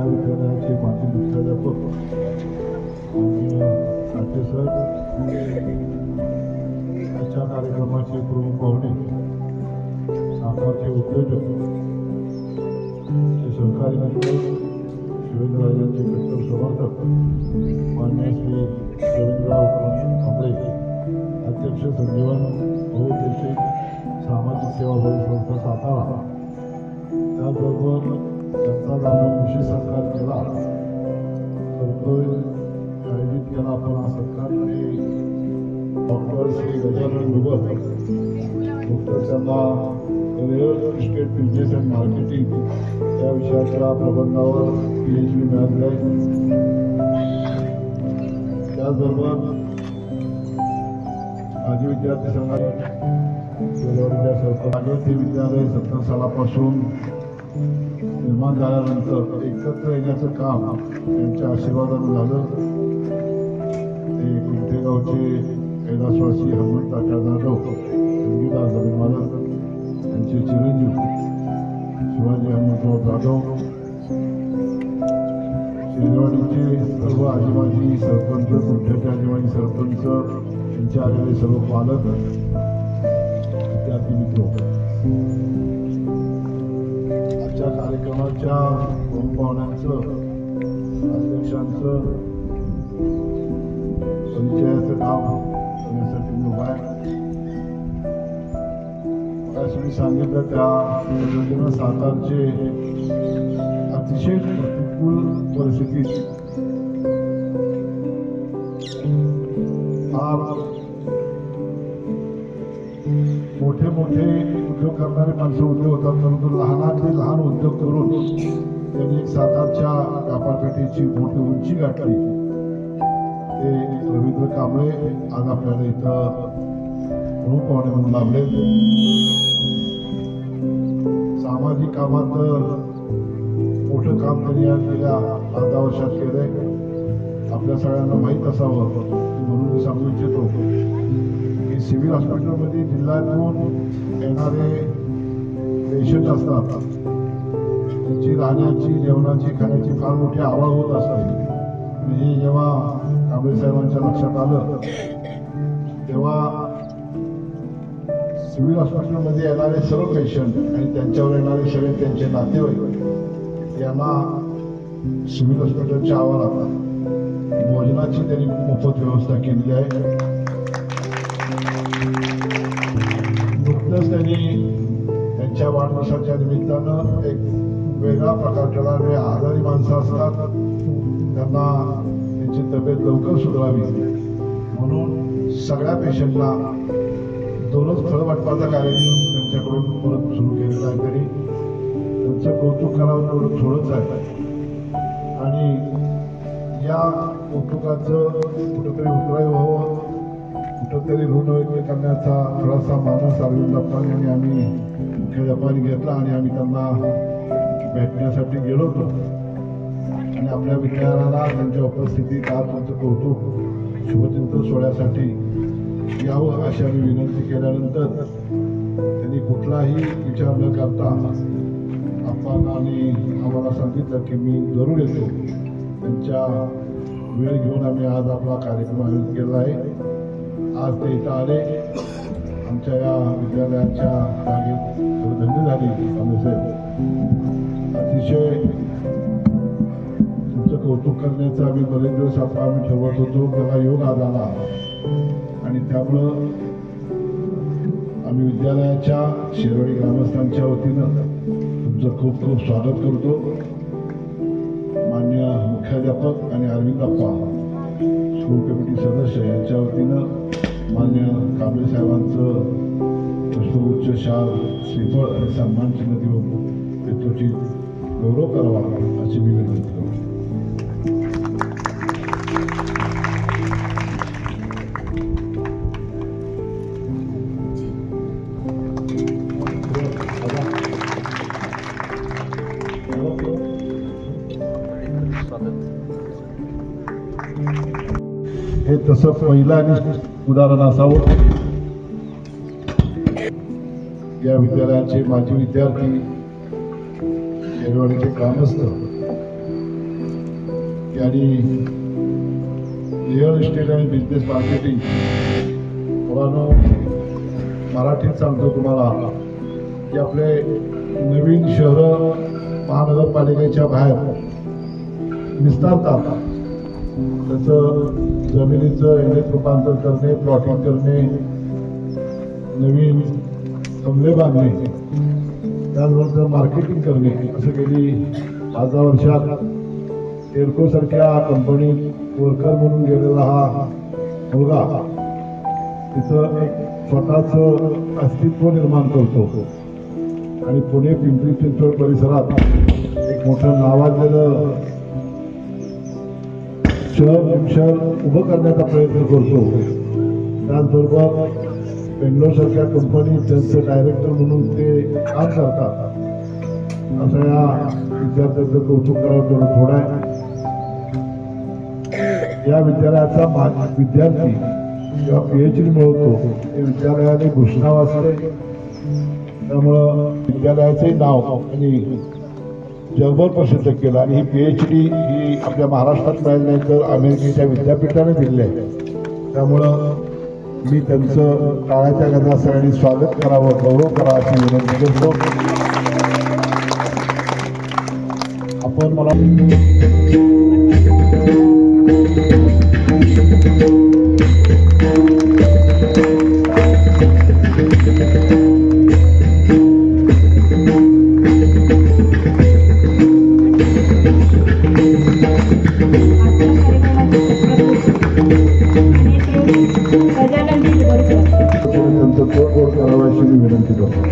या विद्यालयाचे माजी मुख्याध्यापक साठे सर, आजच्या कार्यक्रमाचे प्रमुख पाहुणे, साखरचे उद्योजक, सहकारी मित्र, शिवेंद्रराजांचे कट्टर समर्थक मान्य श्री रवींद्रराव कांबळे, अध्यक्ष संजीवन बहुउद्देशिक सामाजिक सेवाभावी संस्था सातारा, त्याचबरोबर जनता जाणून विशेष सत्कार केला करतोय, आयोजित केला आपण हा सत्कार डॉक्टर श्री गजानन दुबक, डॉक्टर त्यांना real estate business and marketing या विषयाच्या प्रबंधावर PhD मिळाले आहे. त्याचबरोबर माजी विद्यार्थी संघाचे ते विद्यालय 70 सालापासून निर्माण झाल्यानंतर एकत्र येण्याचं काम त्यांच्या आशीर्वादानं झालं. ते कुमठेगावचे कैलासवासी हनुमंत तात्या जाधव, संगीता जमीनमालक यांचे चिरंजीव शिवाजी हनुमंतराव जाधव, शेरवाडीचे सर्व आजीबाजी सरपंच, कुमठ्याचे आजीबाजी सरपंच यांचे आलेले सर्व पालक, विद्यार्थी मित्र, आजच्या कार्यक्रमाच्या प्रमुख पाहुण्यांचं, अध्यक्षांचं परिचयाचं काम करण्यासाठी मी उभा आहे. मी सांगितलं त्या पद्धतीनं सातारचे अतिशय प्रतिकूल परिस्थितीत फार मोठे मोठे उद्योग करणारे माणसं उद्योग होतात, परंतु लहानातले लहान उद्योग करून त्यांनी एक सातारच्या व्यापारपेठेची मोठी उंची गाठली. ते रवींद्र कांबळे आज आपल्याला इथं प्रमुख पाहुणे म्हणून लाभले. सामाजिक कामात मोठं काम त्यांनी या गेल्या 10 वर्षात केलंय. आपल्या सगळ्यांना माहीत असावं म्हणून मी सांगू इच्छितो की सिव्हिल हॉस्पिटलमध्ये जिल्ह्यातून येणारे पेशंट असतात, त्यांची राहण्याची, जेवणाची, खाण्याची फार मोठी आवड होत असते. म्हणजे जेव्हा कांबळे साहेबांच्या लक्षात आलं तेव्हा सिव्हिल हॉस्पिटलमध्ये येणारे सर्व पेशंट आणि त्यांच्यावर येणारे सगळे त्यांचे नातेवाईक यांना सिव्हिल हॉस्पिटलच्या आवारात भोजनाची त्यांनी मोफत व्यवस्था केली आहे. नुकतंच त्यांनी त्यांच्या वाढदिवसाच्या निमित्तानं एक वेगळा प्रकार केला. जे आजारी माणसं असतात त्यांना त्यांची तब्येत लवकर सुधारावी म्हणून सगळ्या पेशंटला दोनच फळ वाटपाचा कार्यक्रम त्यांच्याकडून परत सुरू केलेला आहे. तरी त्यांचं कौतुक करावं तेवढं थोडंच आहे. आणि या कौतुकाचं कुठंतरी उतराई व्हावं, कुठंतरी ऋण व्यक्त करण्याचा थोडासा मानस अरविंदप्पांनी आणि आम्ही मुख्याध्यापकांनी घेतला आणि आम्ही त्यांना भेटण्यासाठी गेलो होतो. आणि आपल्या विद्यार्थ्यांना त्यांच्या उपस्थितीत आज त्यांचं कौतुक शुभचिंतन सोहळ्यासाठी यावं अशी आम्ही विनंती केल्यानंतर त्यांनी कुठलाही विचार न करता आपण आणि आम्हाला सांगितलं की मी जरूर येतो. त्यांच्या वेळ घेऊन आम्ही आज आपला कार्यक्रम आयोजित केला आहे. आज ते इथं आले, आमच्या या विद्यालयाच्या जागेत धन्य झाली. अतिशय तुमचं कौतुक करण्याचं आम्ही बरेच दिवस आम्ही ठरवत होतो. त्याला योग आज आला आणि त्यामुळं आम्ही विद्यालयाच्या शेरवाडी ग्रामस्थांच्या वतीनं तुमचं खूप खूप स्वागत करतो. मान्य मुख्याध्यापक आणि अरविंदप्पा स्कूल कमिटी सदस्य यांच्या वतीनं मान्य कांबळे साहेबांचं पुष्पगुच्छ, शाल, श्रीफळ आणि सन्मान चिन्ह देऊन त्याची गौरव करावा अशी मी विनंती करतो. हे तसं पहिलं आणि उदाहरण असावं. या विद्यालयाचे माजी विद्यार्थी, शेरवाडीचे ग्रामस्थ आणि रिअल इस्टेट आणि बिझनेस मार्केटिंग. मुलांनो, मराठीत सांगतो तुम्हाला की आपले नवीन शहरं महानगरपालिकेच्या बाहेर विस्तारतात. त्याचं जमिनीचं एनएच रूपांतर करणे, प्लॉटिंग करणे, नवीन बंगले बांधणे, त्याचबरोबर मार्केटिंग करणे, असं गेली 5 वर्षात टेल्को सारख्या कंपनीत वर्कर म्हणून गेलेला हा मुलगा तिचं एक स्वतःचं अस्तित्व निर्माण करतो आणि पुणे पिंपरी चिंचवड परिसरात एक मोठं नावाजलेलं शहर उभं करण्याचा प्रयत्न करतो. त्याचबरोबर बेंगलोरसारख्या कंपनीत त्यांचं डायरेक्टर म्हणून ते काम करतात. असं या विद्यार्थ्यांचं कौतुक करावं थोडं आहे. या विद्यालयाचा विद्यार्थी जेव्हा PhD मिळवतो ते विद्यालयाने घोषणा वाचते. त्यामुळं विद्यालयाचे नाव आणि जगभर प्रसिद्ध केलं आणि ही PhD ही आपल्या महाराष्ट्रात मिळाली नाही तर अमेरिकेच्या विद्यापीठाने दिली आहे. त्यामुळं मी त्यांचं टाळ्याच्या गजरात सगळ्यांनी स्वागत करावं, गौरव करावा अशी विनंती करतो. आपण मला त्यांचं तोडफोड करावं अशी मी विनंती करतो.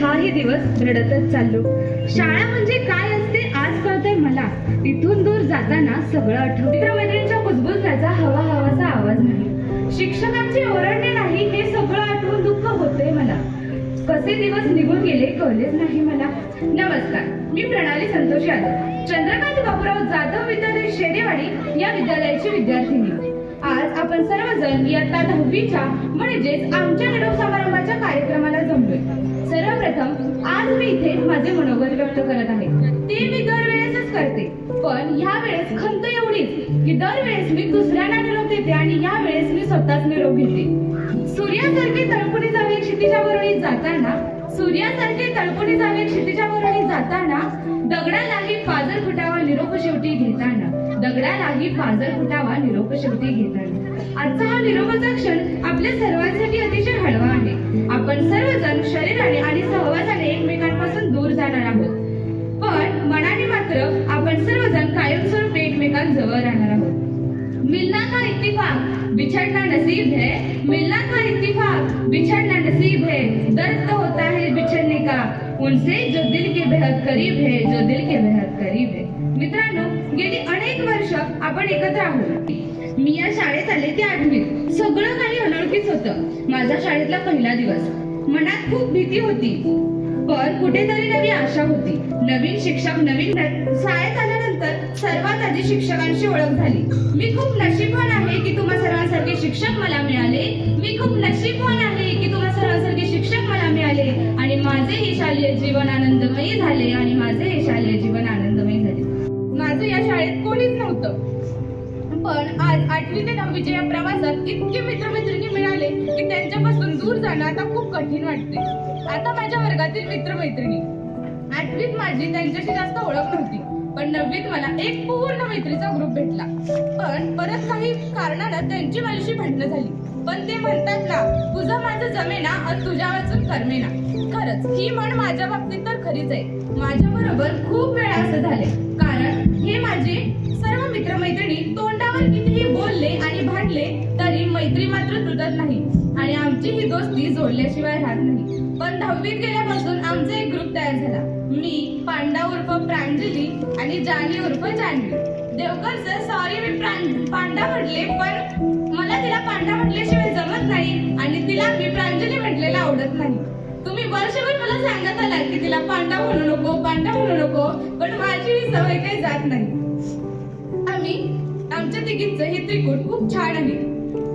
हाही दिवस रडतच चाललो. शाळा म्हणजे काय असते आज कळतंय मला. इथून दूर जाताना सगळं आठवतं. मित्रमैत्रिणींच्या कुजबुजण्याचा हवा हवाचा आवाज नाही, शिक्षकांची ओरडणे नाही, हे सगळं आठवून दुःख होतंय मला. कसे दिवस निघून गेले कळलेच नाही मला. नमस्कार, मी प्रणाली संतोष यादव, चंद्रकांत बापूराव जाधव विद्यालय शेरेवाडी या विद्यालयाची विद्यार्थिनी. आज आपण सर्वजण इयत्ता 10वीच्या म्हणजेच आमच्या निरोप समारंभाच्या कार्यक्रमाला जमलोय. सर्वप्रथम आज मी इथे माझे मनोगत व्यक्त करत आहे. ते मी दरवेळेसच करते, पण ह्या वेळेस खंत एवढीच की दरवेळेस मी दुसऱ्यांना निरोप देते आणि या वेळेस मी स्वतःच निरोप घेते. सूर्यासारखे तळपुणी जावे क्षितिजा वरुणी जाताना, सूर्यासारखे तळपुणी जावे क्षितिजा वरुणी जाताना, दगडालाही पाजर फुटावा निरोप शेवटी घेताना, दगडालाही पाजर फुटावा निरोप शेवटी घेताना. आजचा हा निरोपाचा क्षण आपल्या सर्वांसाठी अतिशय हळवा आहे. आपण सर्वजण शरीराने आणि सहवासाने एकमेकांपासून दूर जाणार आहोत, पण मनाने मात्र आपण सर्वजण कायमस्वरूपी एकमेकांजवळ राहणार आहोत. मिलना का इत्तिफाक बिछड़ना नसीब है, मिलना का इत्तिफाक बिछड़ना नसीब है, दर्द तो होता है बिछड़ने का उनसे जो दिल के बेहद करीब है, जो दिल के बेहद करीब है. मित्रांनो, गेली अनेक वर्ष आपण एकत्र आहोत. मी या शाळेत आले ते 8वीत. सगळं काही अनोळखीच होतं. माझा शाळेतला पहिला दिवस. मनात खूप भीती होती, पण कुठेतरी नवी आशा होती. नवीन शिक्षक, नवीन शाळेत आल्यानंतर सर्वात आधी शिक्षकांशी ओळख झाली. मी खूप नशीबवान आहे की तुम्हा सर्वांसारखे शिक्षक मला मिळाले. मी खूप नशीबवान आहे की तुम्हा सर्वांसारखे शिक्षक मला मिळाले आणि माझे हे शालेय जीवन आनंदमयी झाले आणि माझे हे शालेय जीवन आनंदमयी झाले. माझं या शाळेत कोणीच नव्हतं, पण आज 8वी ते 9वीच्या या प्रवासात इतके मित्रमैत्रिणी मिळाले की त्यांच्यापासून दूर जाणं आता खूप कठीण वाटते. आता माझ्या वर्गातील मित्रमैत्रिणी, 8वीत माझी त्यांच्याशी जास्त ओळख नव्हती, पण 9वीत मला एक पूर्ण मैत्रीचा ग्रुप भेटला. पण परत काही कारणानं त्यांची माझ्याशी भांडणं झाली. पण ते म्हणतात ना, तुझं माझं जमेना आणि तुझ्या वाचून करमेना. खरंच ही म्हण माझ्या बाबतीत तर खरीच आहे. माझ्या बरोबर खूप वेळा असं झाले, कारण हे माझे सर्व मित्रमैत्रिणी तोंडावर कितीही बोलले आणि भांडले तरी मैत्री मात्र तुटत नाही आणि आमची ही दोस्ती जोडल्याशिवाय राहत नाही. पण 10वीत गेल्यापासून आमचा एक ग्रुप तयार झाला. मी, पांडा उर्फ प्रांजली आणि जानी उर्फ जान्हवी. देवकर सर, सॉरी मी पांडा म्हटले, पण मला तिला पांडा म्हटल्याशिवाय जमत नाही आणि तिला मी प्रांजली म्हटलेलं आवडत नाही. तुम्ही वर्षभर मला सांगत आला की तिला पांडा म्हणू नको, पांडा म्हणू नको, पण माझी ही सवय काही जात नाही. आमच्या तिघींचं हे त्रिकूट खूप छान आहे,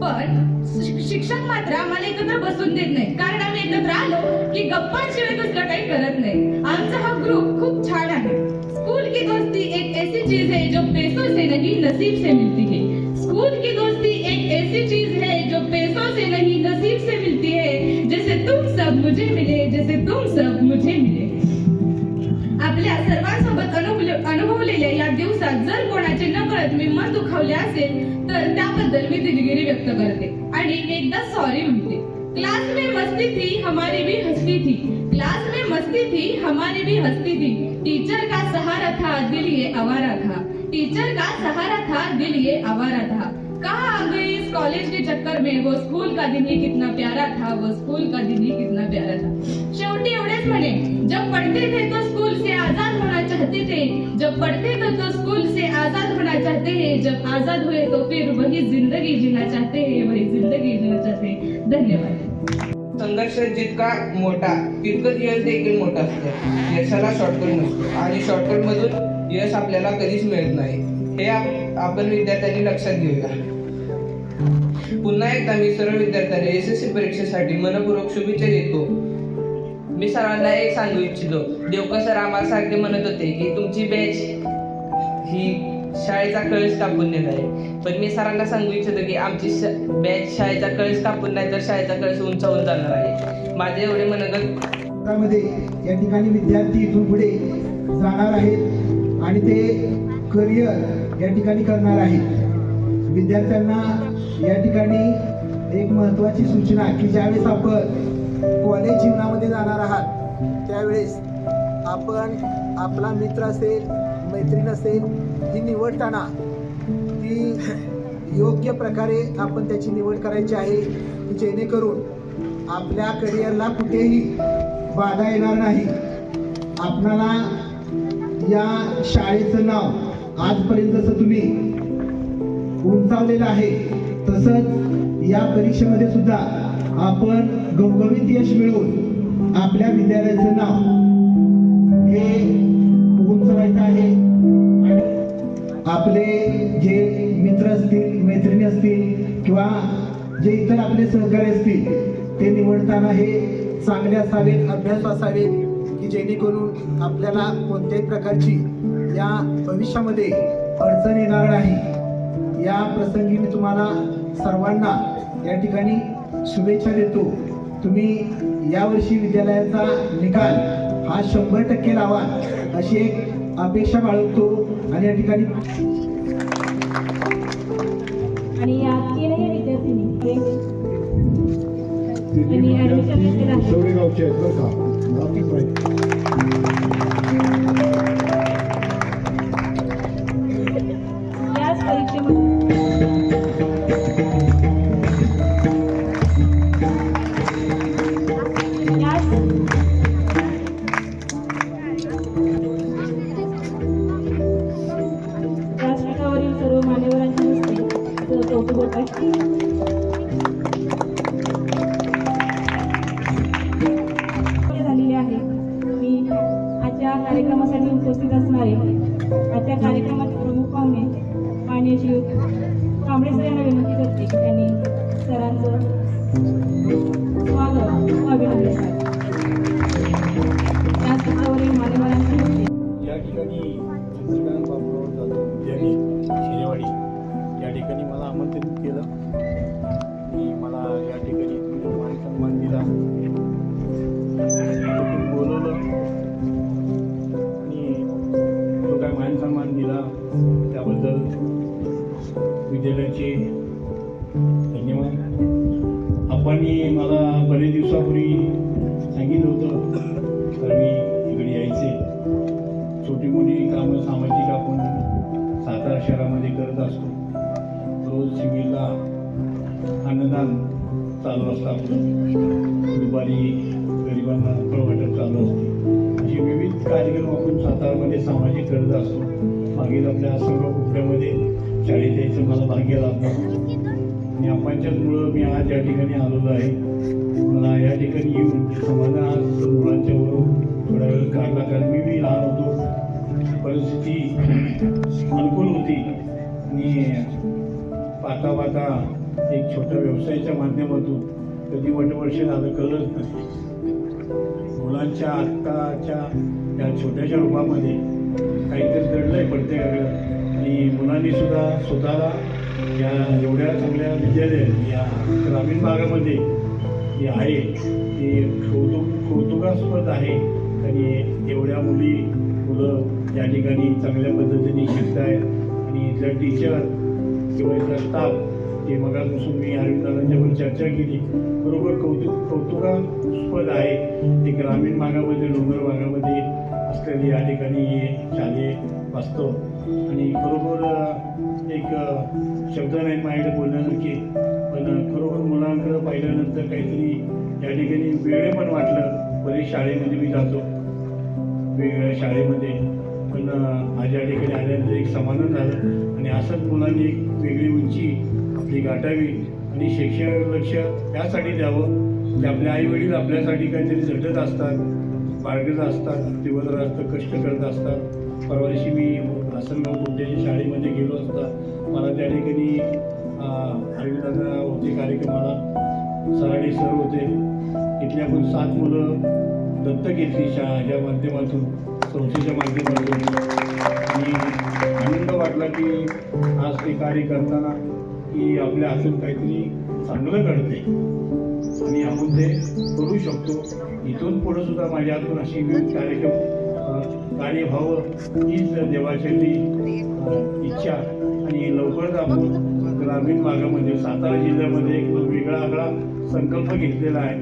पण शिक्षक मात्र आम्हाला एकत्र बसून देत नाही, कारण आम्ही एकत्र आलो की गप्पांशिवाय दुसरं काही करत नाही. आमचा हा ग्रुप खूप छान आहे. स्कूल की दोस्ती एक ऐसी चीज है जो पैसों से नहीं नसीब से मिलती है. स्कूल की दोस्ती एक ऐसी चीज है जो पैसों से नहीं नसीब से मिलती है. जैसे तुम सब मुझे मिले, जैसे तुम सब मुझे मिले. आपल्या सर्वांसोबत अनुभवलेल्या या दिवसात जर कोणाचे नकळत मी मन दुखावले असेल तर त्याबद्दल मी दिलगिरी व्यक्त करते आणि एकदा सॉरी म्हणते. क्लास में मस्ती थी हमारी भी हस्ती थी. क्लास में मस्ती थी हमारी भी हस्ती थी. टीचर का सहारा था दिल ये आवारा था. टीचर का सहारा था दिल ये आवारा था. कहाँ आ गई इस कॉलेज के चक्कर में, वो स्कूल का दिन ही कितना प्यारा था, वो स्कूल का दिन ही कितना प्यारा था. शेवटी एवढेच म्हणे, जब पढ़ते थे तो स्कूल से आजाद होना चाहते थे. जब पढ़ते थे तो स्कूल से आजाद होना चाहते हैं. जब आजाद हुए तो फिर वही जिंदगी जीना चाहते हैं, वही जिंदगी जीना चाहते हैं. धन्यवाद. संघर्ष जितका मोठा तितकंच यश देखील मोठा असतं. यशाला शॉर्टकट नसतो आणि शॉर्टकट मधून यश आपल्याला कधीच मिळत नाही. हे आपण विद्यार्थ्यांनी लक्षात घेऊया. पुन्हा एकदा मी सर्व विद्यार्थ्यांना SSC परीक्षेसाठी मनपूर्वक शुभेच्छा देतो. मी सर्वांना एक सांगू इच्छितो, देवकर सर आम्हाला सारखे म्हणत होते की तुमची बॅच ही शाळेचा कळस कापून नेत आहे, पण मी सरांना सांगू इच्छितो की आमची बॅच शाळेचा कळस कापून नाही तर शाळेचा कळस उंचावून जाणार आहे. माझे एवढे मनोगत. त्यामध्ये या ठिकाणी विद्यार्थी इथून पुढे जाणार आहेत आणि ते करिअर या ठिकाणी करणार आहेत. विद्यार्थ्यांना या ठिकाणी एक महत्त्वाची सूचना की ज्यावेळेस आपण कॉलेज जीवनामध्ये जाणार आहात त्यावेळेस आपण आपला मित्र असेल, मैत्रीण असेल, ही निवडताना ती योग्य प्रकारे आपण त्याची निवड करायची आहे की जेणेकरून आपल्या करिअरला कुठेही बाधा येणार नाही. आपणाला या शाळेचं नाव आजपर्यंत जसं तुम्ही उंचावलेलं आहे तसंच या परीक्षेमध्ये सुद्धा आपण घवघवीत यश मिळवून आपल्या विद्यालयाचं नाव हे उंचवायचं आहे. आपले जे मित्र असतील, मैत्रिणी असतील किंवा जे इतर आपले सहकारी असतील ते निवडताना हे चांगले असावेत, अभ्यास असावेत की जेणेकरून आपल्याला कोणत्याही प्रकारची या भविष्यामध्ये अडचण येणार नाही. या प्रसंगी मी तुम्हाला सर्वांना या ठिकाणी शुभेच्छा देतो. तुम्ही यावर्षी विद्यालयाचा निकाल हा 100% लावा अशी एक अपेक्षा बाळगतो आणि या ठिकाणी आणि या तीनही विद्यार्थिनी आणि ऍडमिशन घेतलेलं आहे. सवडेगावचे आहेत बरं का, बाकी माहिती. याच परीक्षेमध्ये व्यासपीठावरील सर्व मान्यवरांच्या हस्ते कौतुक होत आहे. झालेले आहे. मी आजच्या कार्यक्रमासाठी उपस्थित असणारे आजच्या कार्यक्रमाचे प्रमुख पाहुणे माननीय श्री कांबळे सर यांना विनंती करते की त्यांनी सरांचं स्वागत व अभिनंदन करावे. त्याचबरोबर मान्यवरांच्या हस्ते या ठिकाणी चंद्रकांत बाबूराव जाधव विद्यालय शेरेवाडी या ठिकाणी मला आमंत्रित केलं आणि मला या ठिकाणी तुम्ही मान सन्मान दिला, बोलवलं आणि जो काय मान सन्मान दिला त्याबद्दल विद्यालयाचे धन्यवाद. आप्पांनी मला बरेच दिवसापूर्वी सांगितलं होतं तर मी इकडे यायचे. छोटी मोठी कामं सामाजिक आपण सातारा शहरामध्ये करत असतो. रोज शिबिरला अन्नदान चालू असतं आपलं, दुपारी गरिबांना फळवाटप चालू असते. असे विविध कार्यक्रम आपण सातारामध्ये सामाजिक करत असतो. मागील आपल्या सर्व कुटुंबामध्ये शाळेत यायचं मला भाग्य लाभलं आणि आपणच्याचमुळं मी आज या ठिकाणी आलेलो आहे. मला या ठिकाणी येऊन समाधान आज मुलांच्या बरोबर थोडा वेळ काढला, कारण मी लहान होतो, परिस्थिती अनुकूल होती आणि पाहता पाहता एक छोट्या व्यवसायाच्या माध्यमातून कधी वर्ष झालं कळलंच नाही. मुलांच्या आत्ताच्या या छोट्याशा रूपामध्ये काहीतरी दडलंय प्रत्येकाकडं आणि मुलांनी सुद्धा स्वतःला या एवढ्या चांगल्या विद्यालय या ग्रामीण भागामध्ये जे आहे ते कौतुकास्पद आहे. आणि एवढ्या मुलं या ठिकाणी चांगल्या पद्धतीने शिकत आहेत आणि इथल्या टीचर किंवा इथला स्टाफ हे मगापासून मी अरविंदांच्यावर चर्चा केली, बरोबर कौतुकास्पद आहे. ते ग्रामीण भागामध्ये डोंगर भागामध्ये असलेले या ठिकाणी हे शालेय वास्तव आणि खरोखर एक शब्द नाही माझ्याकडे बोलण्यासारखे, पण खरोखर मुलांकडे पाहिल्यानंतर काहीतरी या ठिकाणी वेगळे पण वाटलं. बरेच शाळेमध्ये मी जातो, वेगवेगळ्या शाळेमध्ये, पण आज या ठिकाणी आल्यानंतर एक समाधान झालं आणि असंच मुलांनी एक वेगळी उंची आपली गाठावी आणि शैक्षणिक लक्ष यासाठी द्यावं की आपले आईवडील आपल्यासाठी काहीतरी झटत असतात, बाळगत असतात, दिवसरात्र कष्ट करत असतात. परवा दिवशी मी आसनगाव कोणत्याच्या शाळेमध्ये गेलो असता, मला त्या ठिकाणी अरविंदांना होते कार्यक्रमाला, सराडे सर होते. इथली आपण 7 मुलं दत्तक घेतली ह्या माध्यमातून, संस्थेच्या माध्यमातून आणि आनंद वाटला की आज ते कार्य करताना की आपल्या हातून काहीतरी चांगलं घडते आणि आपण ते करू शकतो. इथून पुढे सुद्धा माझ्या हातून अशी विविध कार्य व्हावं हीच देवाची इच्छा. आणि लवकरच आपण ग्रामीण भागामध्ये सातारा जिल्ह्यामध्ये एक वेगळा आगळा संकल्प घेतलेला आहे.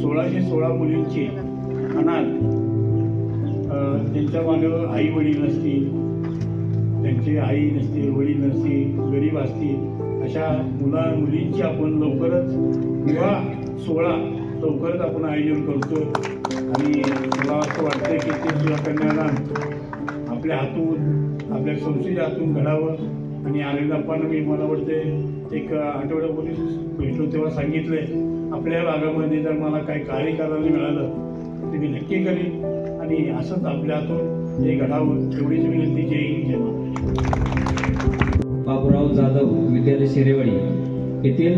1616 मुलींची अनाथ, त्यांच्या मागं आई वडील नसतील, त्यांचे आई नसतील, वडील नसतील, गरीब असतील, अशा मुलींची आपण लवकरच विवाह सोहळा लवकरच आपण आयोजन करतो. आणि मला असं वाटतं की ते सुद्धा कन्यादान आपल्या हातून, आपल्या संस्थेच्या हातून घडावं. आणि अरविंदांना मी मला वाटते एक आठवड्यापूर्वी भेटलो तेव्हा सांगितले, आपल्या भागामध्ये जर मला काही कार्य करायला मिळालं तर मी नक्की करीन आणि असंच आपल्या हातून हे घडावं एवढीच विनंती. जय हिंद, जय महाराष्ट्र. बाबूराव जाधव विद्यालय शेरेवाडी येथील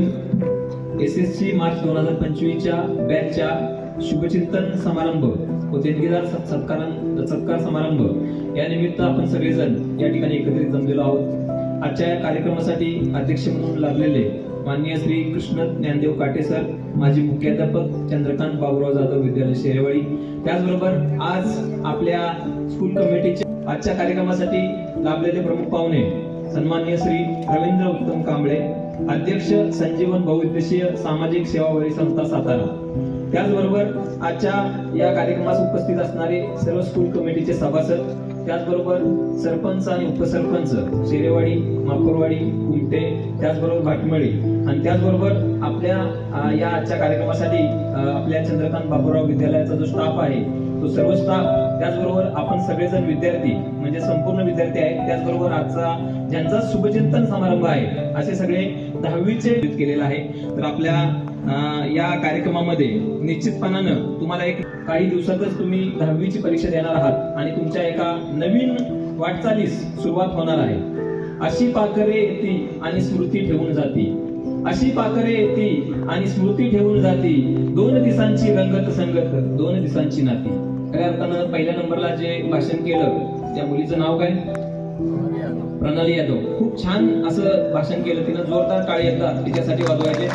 SSC मार्च 2025च्या बॅचच्या शुभचिंतन समारंभ व देणगीदार सत्कार समारंभ या निमित्त आपण सगळेजण या ठिकाणी एकत्रित जमलेलो आहोत. आजच्या या कार्यक्रमासाठी अध्यक्ष म्हणून लाभलेले माननीय श्री कृष्ण ज्ञानदेव काटे सर, माजी मुख्याध्यापक चंद्रकांत बाबूराव जाधव विद्यालय शेरेवाडी, त्याचबरोबर आज आपल्या स्कूल कमिटीचे आजच्या कार्यक्रमासाठी लाभलेले प्रमुख पाहुणे सन्माननीय श्री रवींद्र उत्तम कांबळे, अध्यक्ष संजीवन बहुउद्देशीय सामाजिक सेवाभावी संस्था सातारा, त्याचबरोबर आजच्या या कार्यक्रमास उपस्थित असणारे सर्व स्कूल कमिटीचे सभासद, त्याचबरोबर सरपंच आणि उपसरपंच शेरेवाडी, माकोरवाडी, कुमटे, त्याचबरोबर भाटमळी आणि त्याचबरोबर आपल्या या आजच्या कार्यक्रमासाठी आपल्या चंद्रकांत बाबूराव विद्यालयाचा जो स्टाफ आहे तो सर्व स्टाफ, त्याचबरोबर आपण सगळेजण विद्यार्थी म्हणजे संपूर्ण विद्यार्थी आहेत, त्याचबरोबर आजचा ज्यांचा शुभचिंतन समारंभ आहे असे सगळे 10वीचे केलेला आहे. तर आपल्या या कार्यक्रमामध्ये निश्चितपणानं तुम्हाला एक काही दिवसातच तुम्ही 10वीची परीक्षा देणार आहात आणि तुमच्या एका नवीन वाटचालीस सुरुवात होणार आहे. अशी पाखरे येती आणि स्मृती ठेवून जाती, अशी पाखरे येती आणि स्मृती ठेवून जाती, 2 दिवसांची रंगत संगत, 2 दिवसांची नाती. खऱ्या अर्थानं पहिल्या नंबरला जे भाषण केलं त्या मुलीचं नाव काय? प्रणाली यादव. खूप छान असं भाषण केलं तिनं, जोरदार टाळी एकदा तिच्यासाठी वाजवायचे.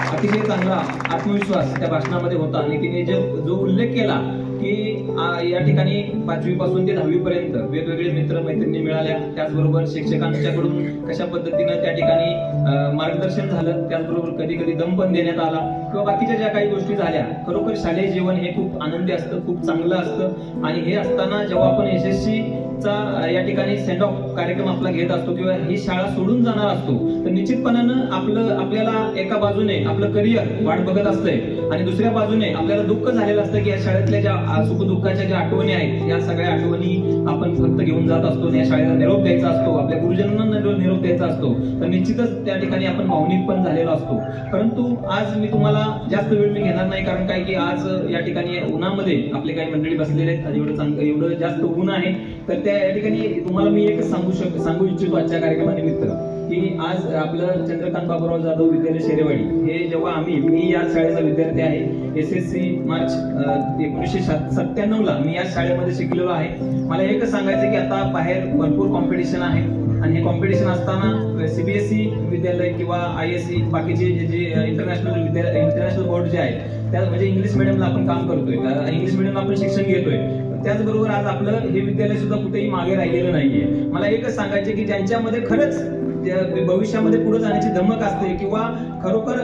अतिशय चांगला आत्मविश्वास त्या भाषणामध्ये होता आणि तिने जो उल्लेख केला की या ठिकाणी 5वी पासून ते 10वी पर्यंत वेगवेगळे मित्र मैत्रिणी मिळाल्या, त्याचबरोबर शिक्षकांच्याकडून कशा पद्धतीनं त्या ठिकाणी मार्गदर्शन झालं, त्याचबरोबर कधी कधी दम पण देण्यात आला किंवा बाकीच्या ज्या काही गोष्टी झाल्या. खरोखर शालेय जीवन हे खूप आनंदी असतं, खूप चांगलं असतं. आणि हे असताना जेव्हा आपण SSC चा या ठिकाणी सेंड ऑफ कार्यक्रम आपला घेत असतो किंवा ही शाळा सोडून जाणार असतो, तर निश्चितपणानं आपल्याला एका बाजूने आपलं करिअर वाट बघत असतंय आणि दुसऱ्या बाजूने आपल्याला दुःख झालेलं असतं की या शाळेतल्या ज्या सुखदुःखाच्या ज्या आठवणी आहेत, या सगळ्या आठवणी आपण फक्त घेऊन जात असतो. या शाळेला निरोप द्यायचा असतो, आपल्या गुरुजनांना निरोप द्यायचा असतो, तर निश्चितच त्या ठिकाणी आपण भावनिक पण झालेलो असतो. परंतु आज मी तुम्हाला जास्त वेळ मी घेणार नाही, कारण काय की आज या ठिकाणी उन्हामध्ये आपले काही मंडळी बसलेले आहेत आणि एवढं जास्त ऊन आहे. तर त्या ठिकाणी तुम्हाला मी एक सांगू इच्छितो आजच्या कार्यक्रमानिमित्त की आज आपलं चंद्रकांत बाबूराव जाधव विद्यालय शेरेवाडी हे जेव्हा मी या शाळेचा विद्यार्थी आहे. SSC मार्च 1997 ला मी या शाळेमध्ये शिकलेलो आहे. मला एकच सांगायचं की आता बाहेर भरपूर कॉम्पिटिशन आहे आणि हे कॉम्पिटिशन असताना CBSE विद्यालय किंवा ISE बाकीचे जे इंटरनॅशनल बोर्ड जे आहेत, त्या म्हणजे इंग्लिश मिडियमला आपण काम करतोय, इंग्लिश मिडियमला आपण शिक्षण घेतोय. त्याचबरोबर आज आपलं हे विद्यालय सुद्धा कुठेही मागे राहिलेलं नाहीये. मला एकच सांगायचं की ज्यांच्यामध्ये खरंच भविष्यामध्ये पुढे जाण्याची धमक असते किंवा खरोखर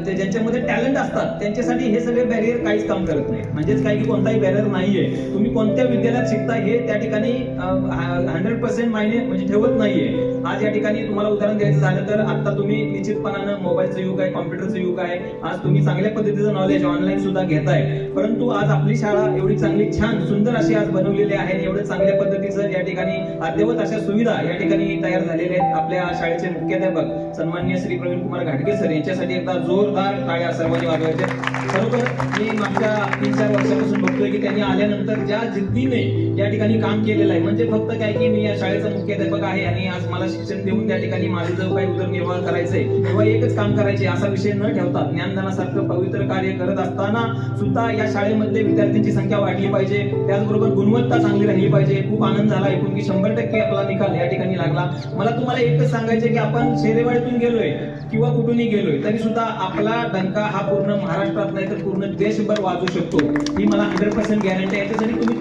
ज्यांच्यामध्ये टॅलेंट असतात, त्यांच्यासाठी हे सगळे बॅरियर काहीच काम करत नाही. म्हणजेच काही कोणताही बॅरियर नाहीये. तुम्ही कोणत्या विद्यालयात शिकता हे त्या ठिकाणी 100% मायने म्हणजे ठेवत नाहीये. आज या ठिकाणी तुम्हाला उदाहरण द्यायचं झालं तर आता तुम्ही निश्चितपणानं मोबाईलचं युग आहे, कॉम्प्युटरचं युग आहे. आज तुम्ही चांगल्या पद्धतीचं नॉलेज ऑनलाईन सुद्धा घेताय. परंतु आज आपली शाळा एवढी चांगली छान सुंदर अशी आज बनवलेली आहे. एवढं चांगल्या पद्धतीचं या ठिकाणी अद्ययावत अशा सुविधा या ठिकाणी तयार झालेल्या आहेत. आपल्या शाळेचे मुख्याध्यापक सन्माननीय श्री प्रवीण कुमार घाटगे सर यांच्यासाठी एकदा जोरदार टाळ्या सर्वांनी वाजवायच्या. खरोखर मी मागच्या 3-4 वर्षापासून बघतोय की त्यांनी आल्यानंतर ज्या जिद्दीने या ठिकाणी काम केलेलं आहे, म्हणजे फक्त काय की मी या शाळेचा मुख्याध्यापक आहे आणि आज मला शिक्षण देऊन त्या ठिकाणी माझं जो काही उदरनिर्वाह करायचंय किंवा एकच काम करायचे असा विषय न ठेवता ज्ञानदानासारखं पवित्र कार्य करत असताना सुद्धा या शाळेमध्ये विद्यार्थ्यांची संख्या वाढली पाहिजे, त्याचबरोबर गुणवत्ता चांगली राहिली पाहिजे. खूप आनंद झाला ऐकून की 100% आपला निकाल या ठिकाणी लागला. मला तुम्हाला एकच सांगायचं की आपण शेरेवाडीतून गेलोय किंवा कुठूनही गेलोय तरी सुद्धा आपला डंका हा पूर्ण महाराष्ट्रात नाही तर पूर्ण देशभर वाजू शकतो, ही मला 100% गॅरंटी आहे. त्यासाठी तुम्ही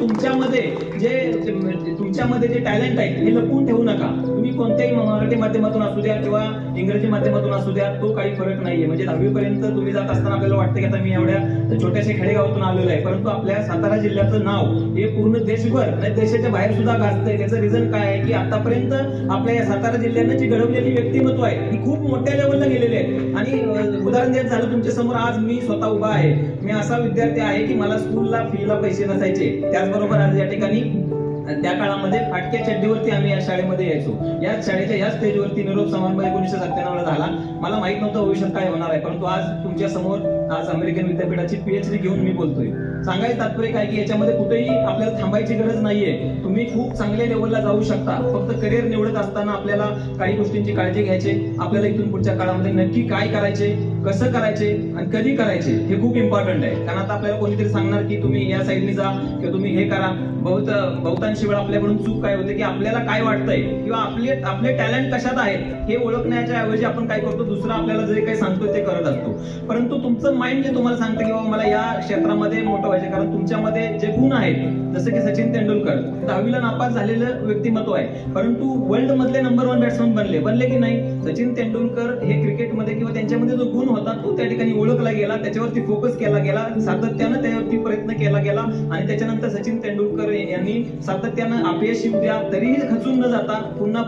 तुमच्यामध्ये जे टॅलेंट आहे हे लपवून ठेवू नका. तुम्ही कोणत्याही मराठी माध्यमातून असू द्या किंवा इंग्रजी माध्यमातून असू द्या, तो काही फरक नाहीये. म्हणजे 10वी पर्यंत तुम्ही जात असताना आपल्याला वाटतं की आता मी एवढ्या छोट्याशा खेडेगावातून आलेलो आहे, परंतु आपल्या सातारा जिल्ह्याचं नाव हे पूर्ण देशभर नाही देशाच्या बाहेर सुद्धा गाजतंय. त्याचं रिझन काय आहे की आतापर्यंत आपल्या या सातारा जिल्ह्यानं जी घडवलेली व्यक्तिमत्व आहे ही खूप मोठ्या लेवलला गेलेली आहे. आणि उदाहरण द्यायचं झालं तुमच्या समोर, आज मी स्वतः उभा आहे. मी असा विद्यार्थी आहे की मला स्कूलला फीला पैसे नसायचे. त्याचबरोबर आज या ठिकाणी त्या काळामध्ये फाटक्या चड्डीवरती आम्ही या शाळेमध्ये यायचो. या शाळेच्या या स्टेजवरती निरोप समारंभ 1997 ला झाला. मला माहित नव्हतं भविष्यात काय होणार आहे, परंतु आज तुमच्या समोर आज अमेरिकन विद्यापीठाची PhD घेऊन मी बोलतोय. सांगायचं तात्पर्य काय की याच्यामध्ये कुठेही आपल्याला थांबायची गरज नाहीये. तुम्ही खूप चांगल्या लेवलला जाऊ शकता. फक्त करिअर निवडत असताना आपल्याला काही गोष्टींची काळजी घ्यायची. आपल्याला इथून पुढच्या काळामध्ये नक्की काय करायचे, कसं करायचे आणि कधी करायचे हे खूप इम्पॉर्टंट आहे. कारण आता आपल्याला कोणीतरी सांगणार की तुम्ही या साईडने जा किंवा तुम्ही हे करा. बहुतांशी वेळा आपल्याकडून चूक काय होते की आपल्याला काय वाटतंय किंवा आपले टॅलेंट कशात आहेत हे ओळखण्याच्या ऐवजी आपण काय करतो, दुसरा आपल्याला जे काही सांगतो ते करत असतो. परंतु तुमचं माइंड जे तुम्हाला सांगतं की बाबा मला या क्षेत्रामध्ये मोठं व्हायचे, कारण तुमच्यामध्ये जे गुण आहेत जसं की सचिन तेंडुलकर 10वी ला नापास झालेलं व्यक्तिमत्व आहे, परंतु वर्ल्ड मधले नंबर 1 बॅट्समन बनले की नाही. सचिन तेंडुलकर हे क्रिकेटमध्ये किंवा त्यांच्यामध्ये जो गुण होता तो त्या ठिकाणी ओळखला गेला, त्याच्यावरती फोकस केला गेला, सातत्यानं त्यावरती प्रयत्न केला गेला आणि त्याच्यानंतर सचिन तेंडुलकर यांनी सातत्यानं अपयश येऊ द्या तरीही खचून न जाता पुन्हा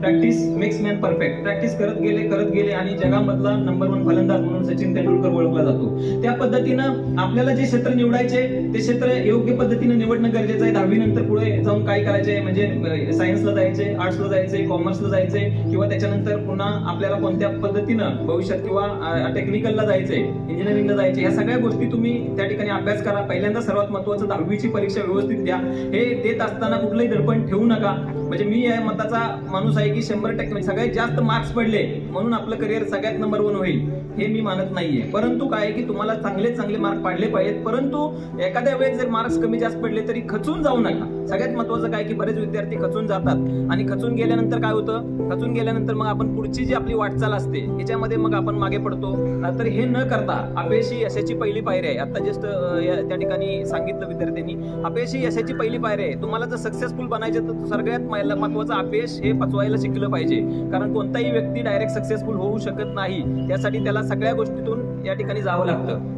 practice makes man perfect. Practice करत गेले आणि जगामधला नंबर 1 फलंदाज म्हणून सचिन तेंडुलकर ओळखला जातो. त्या पद्धतीनं आपल्याला जे क्षेत्र निवडायचे ते क्षेत्र योग्य पद्धतीने निवडणं गरजेचं आहे. 10वी नंतर पुढे जाऊन काय करायचे, म्हणजे सायन्सला जायचे, आर्ट्सला जायचे, कॉमर्सला जायचे किंवा त्याच्यानंतर पुन्हा आपल्याला कोणत्या पद्धतीनं भविष्यात किंवा टेक्निकलला जायचे, इंजिनिअरिंगला जायचे, या सगळ्या गोष्टी तुम्ही त्या ठिकाणी अभ्यास करा. पहिल्यांदा सर्वात महत्त्वाचं 10वीची परीक्षा व्यवस्थित द्या. हे देत असताना कुठलंही दडपण ठेवू नका. म्हणजे मी या मताचा माणूस आहे की 100% सगळ्यात जास्त मार्क्स पडले म्हणून आपलं करिअर सगळ्यात नंबर 1 होईल. हे मी मानत नाहीये. परंतु काय की तुम्हाला चांगले मार्क पाडले पाहिजेत, परंतु एखाद्या वेळेस जर मार्क्स कमी जास्त पडले तरी खचून जाऊ नका. सगळ्यात महत्वाचं काय की बरेच विद्यार्थी खचून जातात आणि खचून गेल्यानंतर काय होतं, खचून गेल्यानंतर मग आपण पुढची जी आपली वाटचाल असते ह्याच्यामध्ये मग आपण मागे पडतो. तर हे न करता अपयश ही यशाची पहिली पायरी आहे. आता जस्ट त्या ठिकाणी सांगितलं विद्यार्थ्यांनी, अपयश ही यशाची पहिली पायरी आहे. तुम्हाला जर सक्सेसफुल बनायचं तर सगळ्यात महत्वाचं अपयश हे पचवायला शिकलं पाहिजे. कारण कोणताही व्यक्ती डायरेक्ट सक्सेसफुल होऊ शकत नाही, त्यासाठी त्याला सगळ्या गोष्टीतून या ठिकाणी जावं लागतं.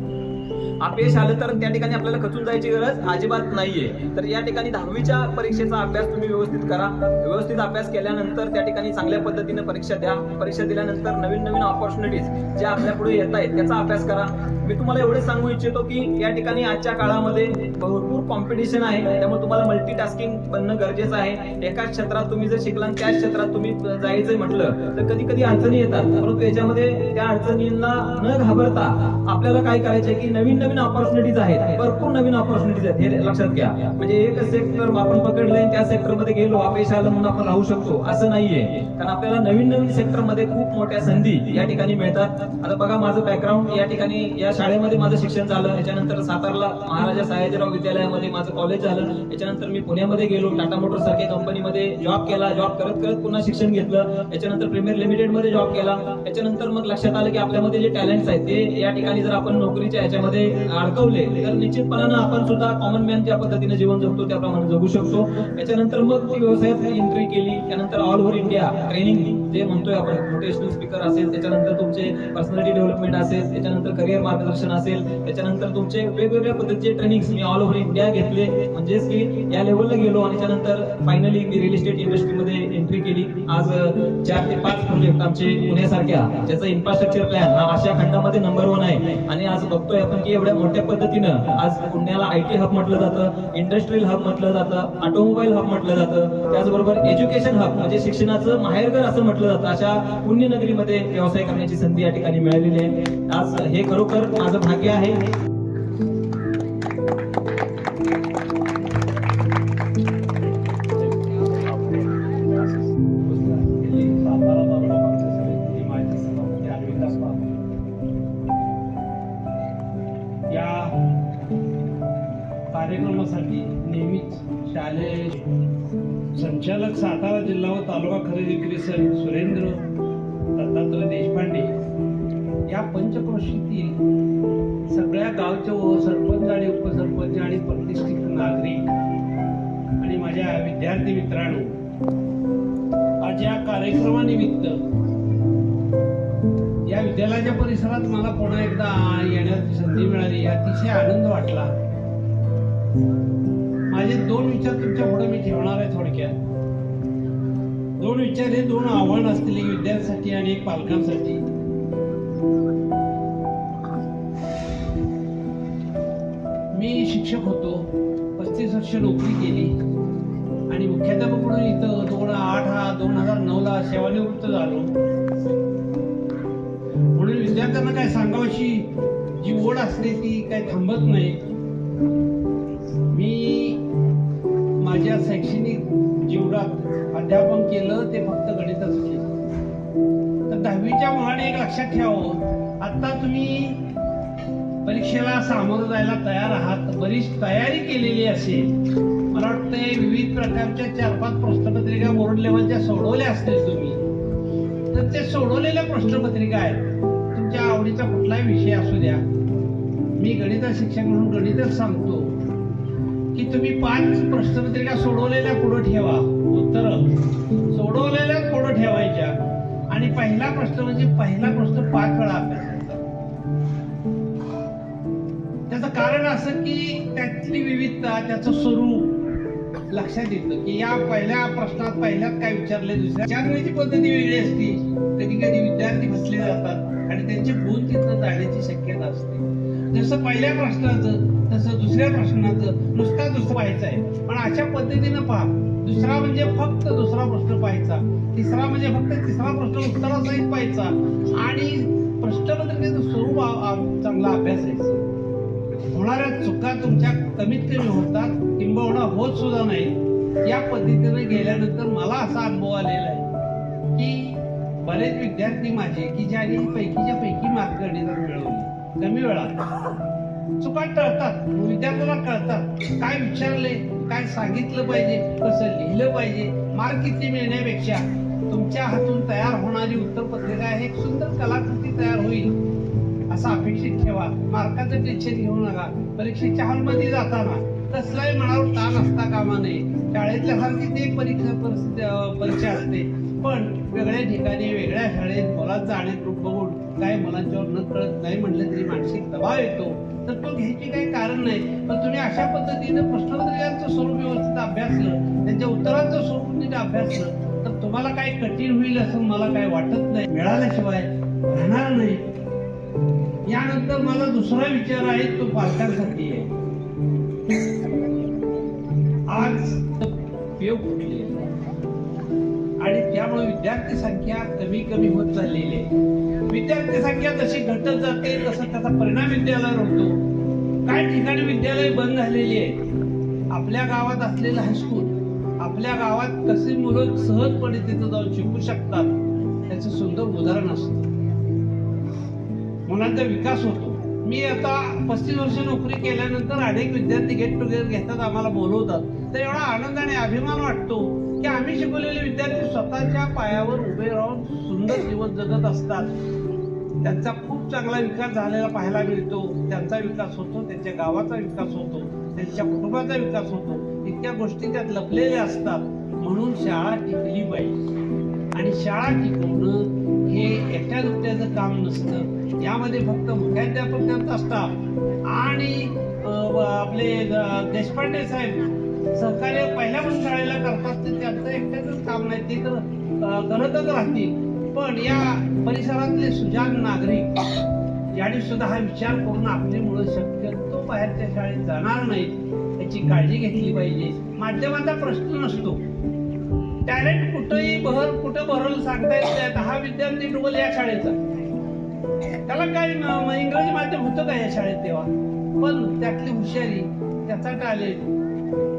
अपयश आलं तर त्या ठिकाणी आपल्याला खचून जायची गरज अजिबात नाहीये. तर या ठिकाणी 10वीच्या परीक्षेचा अभ्यास तुम्ही व्यवस्थित करा. व्यवस्थित अभ्यास केल्यानंतर त्या ठिकाणी चांगल्या पद्धतीने परीक्षा द्या. परीक्षा दिल्यानंतर नवीन ऑपॉर्च्युनिटीज ज्या आपल्या पुढे येत आहेत त्याचा अभ्यास करा. मी तुम्हाला एवढे सांगू इच्छितो की या ठिकाणी आजच्या काळामध्ये भरपूर कॉम्पिटिशन आहे, त्यामुळे तुम्हाला मल्टीटास्किंग बनणं गरजेचं आहे. एकाच क्षेत्रात तुम्ही जर शिकला त्याच क्षेत्रात तुम्ही जायचं म्हटलं तर कधी अडचणी येतात, परंतु याच्यामध्ये त्या अडचणींना न घाबरता आपल्याला काय करायचंय की नवीन ऑपॉर्च्युनिटीज आहेत, भरपूर नवीन ऑपॉर्च्युनिटीज आहेत, हे लक्षात घ्या. म्हणजे एकच सेक्टर आपण पकडलंय त्या सेक्टरमध्ये गेलो अपयश आलं म्हणून आपण राहू शकतो असं नाहीये. कारण आपल्याला नवीन सेक्टरमध्ये खूप मोठ्या संधी या ठिकाणी मिळतात. आता बघा माझं बॅकग्राऊंड, या ठिकाणी या शाळेमध्ये माझं शिक्षण झालं, याच्यानंतर सातारला महाराजा सयाजीराव विद्यालयामध्ये माझं कॉलेज झालं, याच्यानंतर मी पुण्यामध्ये गेलो, टाटा मोटर्स सारख्या कंपनीमध्ये जॉब केला, जॉब करत पुन्हा शिक्षण घेतलं, याच्यानंतर प्रीमियर लिमिटेड मध्ये जॉब केला. याच्यानंतर मग लक्षात आलं की आपल्यामध्ये जे टॅलेंट्स आहेत ते या ठिकाणी जर आपण नोकरीच्या याच्यामध्ये अडकवले तर निश्चितपणानं आपण सुद्धा कॉमन मॅन ज्या पद्धतीने जीवन जगतो त्याप्रमाणे जगू शकतो. याच्यानंतर मग ती व्यवसायात एंट्री केली. त्यानंतर ऑल ओव्हर इंडिया ट्रेनिंग जे म्हणतोय आपण, मोटिवेशनल स्पीकर असेल, त्याच्यानंतर तुमचे पर्सनॅलिटी डेव्हलपमेंट असेल, त्याच्यानंतर करिअर मार्गदर्शन असेल, त्याच्यानंतर तुमचे वेगवेगळ्या पद्धतीचे ट्रेनिंग्स मी ऑल ओव्हर इंडिया घेतले. म्हणजेच की या लेवलला गेलो आणि त्यानंतर फायनली मी रिअल इस्टेट इंडस्ट्रीमध्ये एंट्री केली. आज 4 ते 5 प्रोजेक्ट आमचे पुण्यासारख्या ज्याचा इन्फ्रास्ट्रक्चर प्लॅन हा आशिया खंडामध्ये नंबर 1 आहे. आणि आज बघतोय आपण की एवढ्या मोठ्या पद्धतीनं आज पुण्याला IT हब म्हटलं जातं, इंडस्ट्रियल हब म्हटलं जातं, ऑटोमोबाईल हब म्हटलं जातं, त्याचबरोबर एज्युकेशन हब म्हणजे शिक्षणाचं माहेरघर असं म्हटलं जातं. अशा पुण्यनगरीमध्ये व्यवसाय करण्याची संधी या ठिकाणी मिळालेली आहे. आज हे खरोखर माझं भाग्य आहे. या कार्यक्रमासाठी नेहमीच शालेय संचालक सातारा जिल्हा व तालुका खरेदी विक्री सुरेंद्र दत्तात्रय देशपांडे या पंचक्रोशीतील सगळ्या गावचे व सरपंच आणि उपसरपंच आणि प्रतिष्ठित नागरिक आणि माझ्या विद्यार्थी मित्रांनो, आज या कार्यक्रमानिमित्त या विद्यालयाच्या परिसरात मला पुन्हा एकदा येण्याची संधी मिळाली, अतिशय आनंद वाटला. माझे 2 विचार तुमच्या पुढे मी ठेवणार आहे. थोडक्यात 2 विचार हे 2 आव्हान असतील, एक विद्यार्थ्यांसाठी आणि एक पालकांसाठी. मी शिक्षक होतो, 35 वर्ष नोकरी केली आणि मुख्याध्यापक म्हणून इथं 2009ला सेवानिवृत्त झालो. म्हणून विद्यार्थ्यांना काय सांगावशी जी ओढ असते ती काय थांबत नाही. मी माझ्या शैक्षणिक जीवनात अध्यापन केलं ते फक्त गणितच केलं. तर 10वीच्या मुलाने एक लक्षात ठेवावं, आता तुम्ही परीक्षेला सामोरं जायला तयार आहात, बरीच तयारी केलेली असेल. मला वाटतंय विविध प्रकारच्या 4-5 प्रश्नपत्रिका बोर्ड लेवलच्या सोडवल्या असतील तुम्ही. तर ते सोडवलेल्या प्रश्नपत्रिका आहेत, तुमच्या आवडीचा कुठलाही विषय असू द्या. मी गणित शिक्षक म्हणून गणितच सांगतो की तुम्ही 5 प्रश्नपत्रिका सोडवलेल्या पुढे ठेवा, उत्तर सोडवलेल्या पुढे ठेवायच्या आणि पहिला प्रश्न म्हणजे पहिला प्रश्न 5 वेळा अभ्यासायचा. त्याचं कारण असं की त्यातली विविधता, त्याचं स्वरूप लक्षात येतं की या पहिल्या प्रश्नात पहिल्यात काय विचारले, दुसऱ्या विचारण्याची पद्धती वेगळी असते. कधी कधी विद्यार्थी फसले जातात आणि त्यांचे गुण तिथं जाण्याची शक्यता असते. जसं पहिल्या प्रश्नाचं तसं दुसऱ्या प्रश्नाचं नुसता दुसरं पाहायचं आहे, पण अशा पद्धतीनं पहा. दुसरा म्हणजे फक्त दुसरा प्रश्न पाहायचा, तिसरा म्हणजे फक्त तिसरा प्रश्न उत्तरासहित पाहायचा आणि प्रश्नपत्रिकेचं स्वरूप चांगला अभ्यासायचं. होणाऱ्या चुका तुमच्या कमीत कमी होतात, किंबहुना होत सुद्धा नाही. या पद्धतीने गेल्यानंतर मला असा अनुभव आलेला आहे की बरेच विद्यार्थी माझे की ज्यांनी पैकीच्या पैकी मार्क गणितात मिळवली कमी वेळात चुका टळतात. विद्यार्थ्याला कळतात काय विचारले, काय सांगितलं पाहिजे, कसं लिहिलं पाहिजे. मार्क किती मिळण्यापेक्षा तुमच्या हातून तयार होणारी उत्तरपत्रिका एक सुंदर कलाकृती तयार होईल असं अपेक्षित ठेवा. मार्काचं टेन्शन घेऊ नका. परीक्षेच्या हॉलमध्ये जाताना कसलाही मनावर ताण असता कामा नये. शाळेतल्या सारखी ती एक परीक्षा असते, पण वेगळ्या ठिकाणी वेगळ्या शाळेत मुलांचं अनेक रूप बघून काही मुलांच्यावर न कळत नाही म्हटलं तरी मानसिक दबाव येतो, तर तो घ्यायची काही कारण नाही. पण तुम्ही अशा पद्धतीनं प्रश्नपत्रिकांचं स्वरूप व्यवस्थित अभ्यासलं, त्यांच्या उत्तरांचं स्वरूप नीट अभ्यासलं तर तुम्हाला काही कठीण होईल असं मला काही वाटत नाही. मिळाल्याशिवाय राहणार नाही. यानंतर मला दुसरा विचार आहे तो पालकांसाठी आहे. आज पेव फुटली आणि त्यामुळे विद्यार्थी संख्या कमी होत चाललेली आहे. विद्यार्थी संख्या जशी घटत जाते तसा त्याचा परिणाम विद्यालयावर होतो. काही ठिकाणी विद्यालय बंद झालेली आहे. आपल्या गावात असलेलं हायस्कूल, आपल्या गावात कशी मुलं सहजपणे तिथं जाऊन शिकू शकतात त्याचं सुंदर उदाहरण असतं. मुलांचा विकास होतो. मी आता 35 वर्ष नोकरी केल्यानंतर अनेक विद्यार्थी गेट टुगेदर घेतात, आम्हाला बोलवतात, तर एवढा आनंद आणि अभिमान वाटतो की आम्ही शिकवलेले विद्यार्थी स्वतःच्या पायावर उभे राहून सुंदर जीवन जगत असतात. त्यांचा खूप चांगला विकास झालेला पाहायला मिळतो. त्यांचा विकास होतो, त्यांच्या गावाचा विकास होतो, त्यांच्या कुटुंबाचा विकास होतो. इतक्या गोष्टी त्यात लपलेल्या असतात. म्हणून शाळा टिकली पाहिजे. आणि शाळा टिकवणं हे एकट्या दुकट्याचं काम नसतं. यामध्ये फक्त मुख्याध्यापक त्यांचा स्टाफ आणि आपले देशपांडे साहेब सहकार्य पहिल्यापासून शाळेला करतात, तर त्यांचं एकट्याच काम नाही, ते तर करतच राहतील. पण या परिसरातले सुजाण नागरिक यांनी सुद्धा हा विचार करून आपली मुलं शक्यतो बाहेरच्या शाळेत जाणार नाहीत याची काळजी घेतली पाहिजे. माध्यमाचा प्रश्न नसतो. टॅलेंट कुठं भरल सांगता येत नाही. हा विद्यार्थी डुबल या शाळेचा, त्याला काय इंग्रजी माध्यम होतं का या शाळेत तेव्हा, पण त्यातली हुशारी, त्याचा टॅलेंट,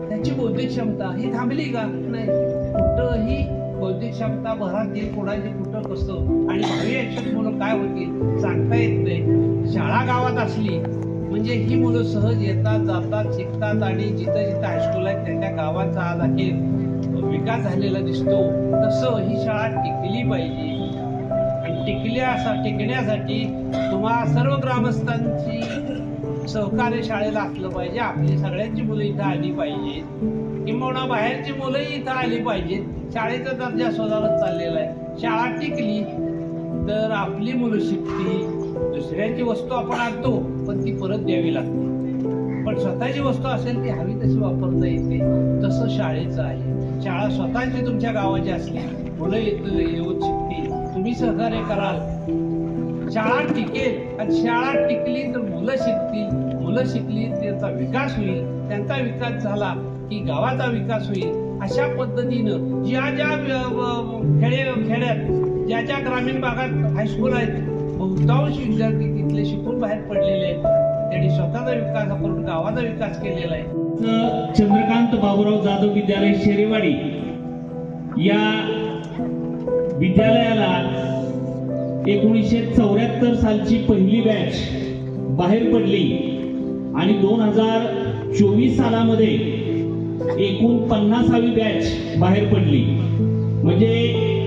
त्याची बौद्धिक क्षमता ही थांबली का नाही. कुठंही बौद्धिक क्षमता भरात येईल, कोणाची कुठं कसं आणि भावी आयुष्यात मुलं काय होतील सांगता येत नाही. शाळा गावात असली म्हणजे ही मुलं सहज येतात, जातात, शिकतात आणि जिथं जिथं हायस्कूल आहे त्या गावाचा आज अखेर विकास झालेला दिसतो. तसं ही शाळा टिकली पाहिजे. आणि टिकण्यासाठी तुम्हा सर्व ग्रामस्थांची सहकार्य शाळेला असलं पाहिजे. आपली सगळ्यांची मुलं इथं आली पाहिजेत, किंबहुना बाहेरची मुलंही इथं आली पाहिजेत. शाळेचा दर्जा सुधारत चाललेला आहे. शाळा टिकली तर आपली मुलं शिकतील. दुसऱ्याची वस्तू आपण आणतो पण ती परत द्यावी लागते, पण स्वतःची वस्तू असेल ती हवी तशी वापरता येते. तसं शाळेचं आहे. शाळा स्वतःची तुमच्या गावाची असली मुलं येऊन शिकतील, तुम्ही सहकार्य कराल, शाळा टिकेल. आणि शाळा टिकली तर मुलं शिकतील, मुलं शिकली त्यांचा विकास होईल, त्यांचा विकास झाला की गावाचा विकास होईल. अशा पद्धतीनं ज्या खेड्यात ज्या ग्रामीण भागात हायस्कूल आहेत बहुतांश विद्यार्थी तिथले शिकून बाहेर पडलेले आहेत. त्यांनी स्वतःचा विकास करून गावाचा विकास केलेला आहे. चंद्रकांत बाबूराव जाधव विद्यालय शेरेवाडी या विद्यालयाला 1974 सालची पहिली बॅच बाहेर पडली आणि 2024 सालामध्ये एकूण 50वी बॅच बाहेर पडली. म्हणजे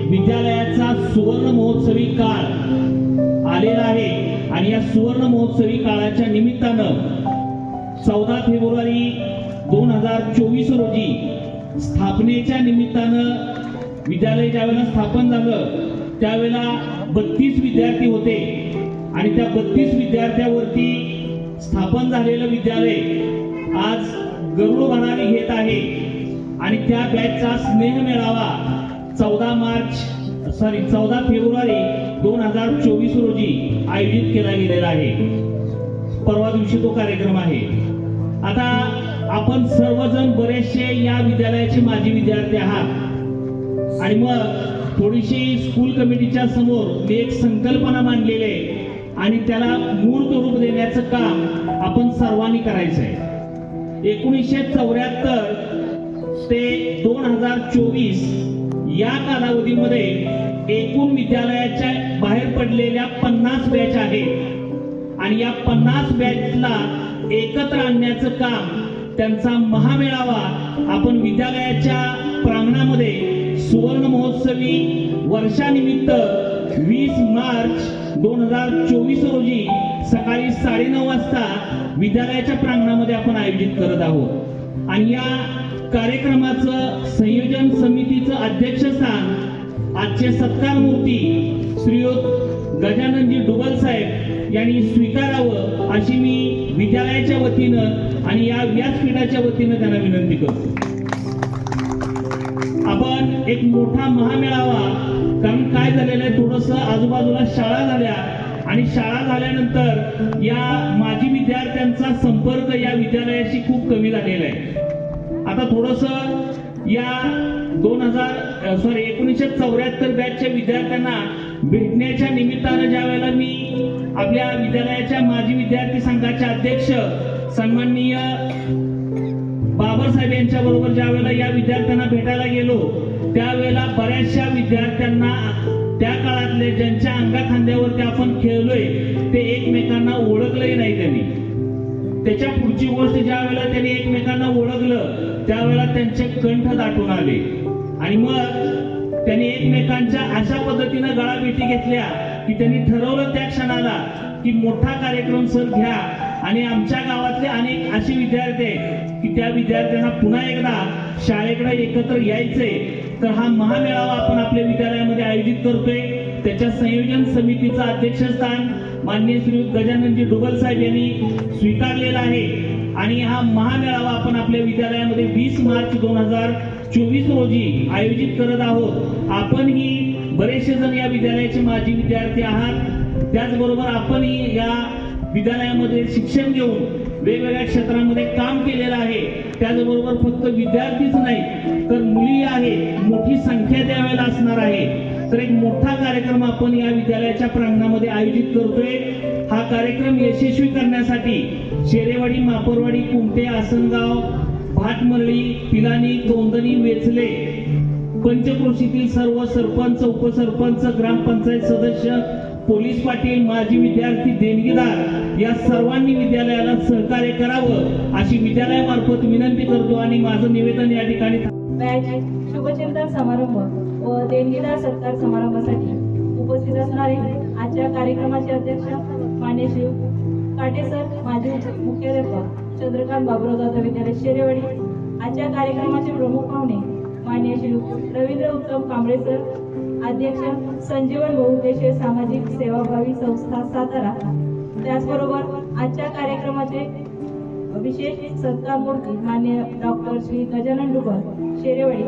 विद्यालयाचा सुवर्ण महोत्सवी काळ आलेला आहे. आणि या सुवर्ण महोत्सवी काळाच्या निमित्तानं 14 फेब्रुवारी 2024 रोजी स्थापनेच्या निमित्तानं विद्यालय ज्यावेळेला स्थापन झालं त्यावेळेला 32 विद्यार्थी होते आणि त्या 32 विद्यार्थ्यावरती स्थापन झालेलं विद्यालय आज गरुड भरारी घेत आहे. आणि त्या बॅचचा स्नेह मेळावा 14 फेब्रुवारी 2024 रोजी आयोजित केला गेलेला आहे. परवा दिवशी तो कार्यक्रम आहे. आता आपण सर्वजण बरेचसे या विद्यालयाचे माजी विद्यार्थी आहात आणि मग थोडीशी स्कूल कमिटीच्या समोर मी एक संकल्पना मांडलेली आहे आणि त्याला मूर्त रूप देण्याचं काम आपण सर्वांनी करायचं आहे. 1974 ते 2024 या कालावधीमध्ये एकूण विद्यालयाच्या बाहेर पडलेल्या 50 बॅच आहेत आणि या 50 बॅचला एकत्र आणण्याचं काम, त्यांचा महामेळावा आपण विद्यालयाच्या प्रांगणामध्ये सुवर्ण महोत्सवी वर्षानिमित्त 20 मार्च 2024 रोजी सकाळी 9:30 वाजता विद्यालयाच्या प्रांगणामध्ये आपण आयोजित करत आहोत. आणि या कार्यक्रमाचं संयोजन समितीचं अध्यक्षस्थान आजचे सत्कार मूर्ती श्रीयुत गजाननजी डुबल साहेब यांनी स्वीकारावं अशी मी विद्यालयाच्या वतीनं आणि या व्यासपीठाच्या वतीनं त्यांना विनंती करतो. आपण एक मोठा महामेळावा, कारण काय झालेलं आहे, थोडंसं आजूबाजूला शाळा झाल्या आणि शाळा झाल्यानंतर या माजी विद्यार्थ्यांचा संपर्क या विद्यालयाशी खूप कमी झालेला आहे. आता थोडंसं या 1974 बॅचच्या विद्यार्थ्यांना भेटण्याच्या निमित्तानं ज्या वेळेला मी आपल्या विद्यालयाच्या माजी विद्यार्थी संघाचे अध्यक्ष सन्माननीय बाबर साहेब यांच्या बरोबर ज्या वेळेला या विद्यार्थ्यांना भेटायला गेलो, त्यावेळेला बऱ्याचशा विद्यार्थ्यांना त्या काळातले ज्यांच्या अंगाखांद्यावरती आपण खेळलोय ते एकमेकांना ओळखलंही नाही त्यांनी. त्याच्या पुढची गोष्ट, ज्या वेळेला त्यांनी एकमेकांना ओळखलं त्यावेळेला त्यांचे कंठ दाटून आले आणि मग त्यांनी एकमेकांच्या अशा पद्धतीनं गळाभेटी घेतल्या की त्यांनी ठरवलं त्या क्षणाला की मोठा कार्यक्रम सर घ्या आणि आमच्या गावातले अनेक असे विद्यार्थी आहेत की त्या विद्यार्थ्यांना पुन्हा एकदा शाळेकडे एकत्र यायचे. तर हा महामेळावा आपण आपल्या विद्यालयामध्ये आयोजित करतोय. त्याच्या संयोजन समितीचं अध्यक्षस्थान माननीय श्री गजाननजी डुबल साहेब यांनी स्वीकारलेला आहे आणि हा महामेळावा आपण आपल्या विद्यालयामध्ये 20 मार्च 2024 रोजी आयोजित करत आहोत. आपणही बरेचसे जण या विद्यालयाचे माजी विद्यार्थी आहात, त्याचबरोबर आपणही या विद्यालयामध्ये शिक्षण घेऊन वेगवेगळ्या क्षेत्रामध्ये काम केलेलं आहे. त्याचबरोबर फक्त विद्यार्थीच नाही तर मुली आहे, मोठी संख्या त्यावेळेला असणार आहे. तर एक मोठा कार्यक्रम आपण या विद्यालयाच्या प्रांगणामध्ये आयोजित करतोय. हा कार्यक्रम यशस्वी करण्यासाठी शेरेवाडी, मापरवाडी, कुमटे, आसनगाव, भाटमरळी, पिलानी, तोंदणी, वेचले, पंचक्रोशीतील सर्व सरपंच, उपसरपंच, ग्रामपंचायत सदस्य, पोलीस पाटील, माजी विद्यार्थी, देणगीदार या सर्वांनी विद्यालयाला सहकार्य करावं अशी विद्यालयामार्फत विनंती करतो आणि माझं निवेदन या ठिकाणी. बॅच शुभचिंतन समारंभ व देणगीदार सत्कार समारंभासाठी उपस्थित असणारे आजच्या कार्यक्रमाचे अध्यक्ष मान्य श्री काटे सर, माजी मुख्याध्यापक चंद्रकांत बाबुराव जाधव विद्यालय शेरेवाडी. आजच्या कार्यक्रमाचे प्रमुख पाहुणे मान्य श्री रवींद्र उत्तम कांबळे सर, अध्यक्ष संजीवन बहुउद्देशीय सामाजिक सेवाभावी संस्था सातारा. त्याचबरोबर आजच्या कार्यक्रमाचे विशेष सत्कार मूर्ती मान्य डॉक्टर श्री गजानन डुबल शेरेवाडी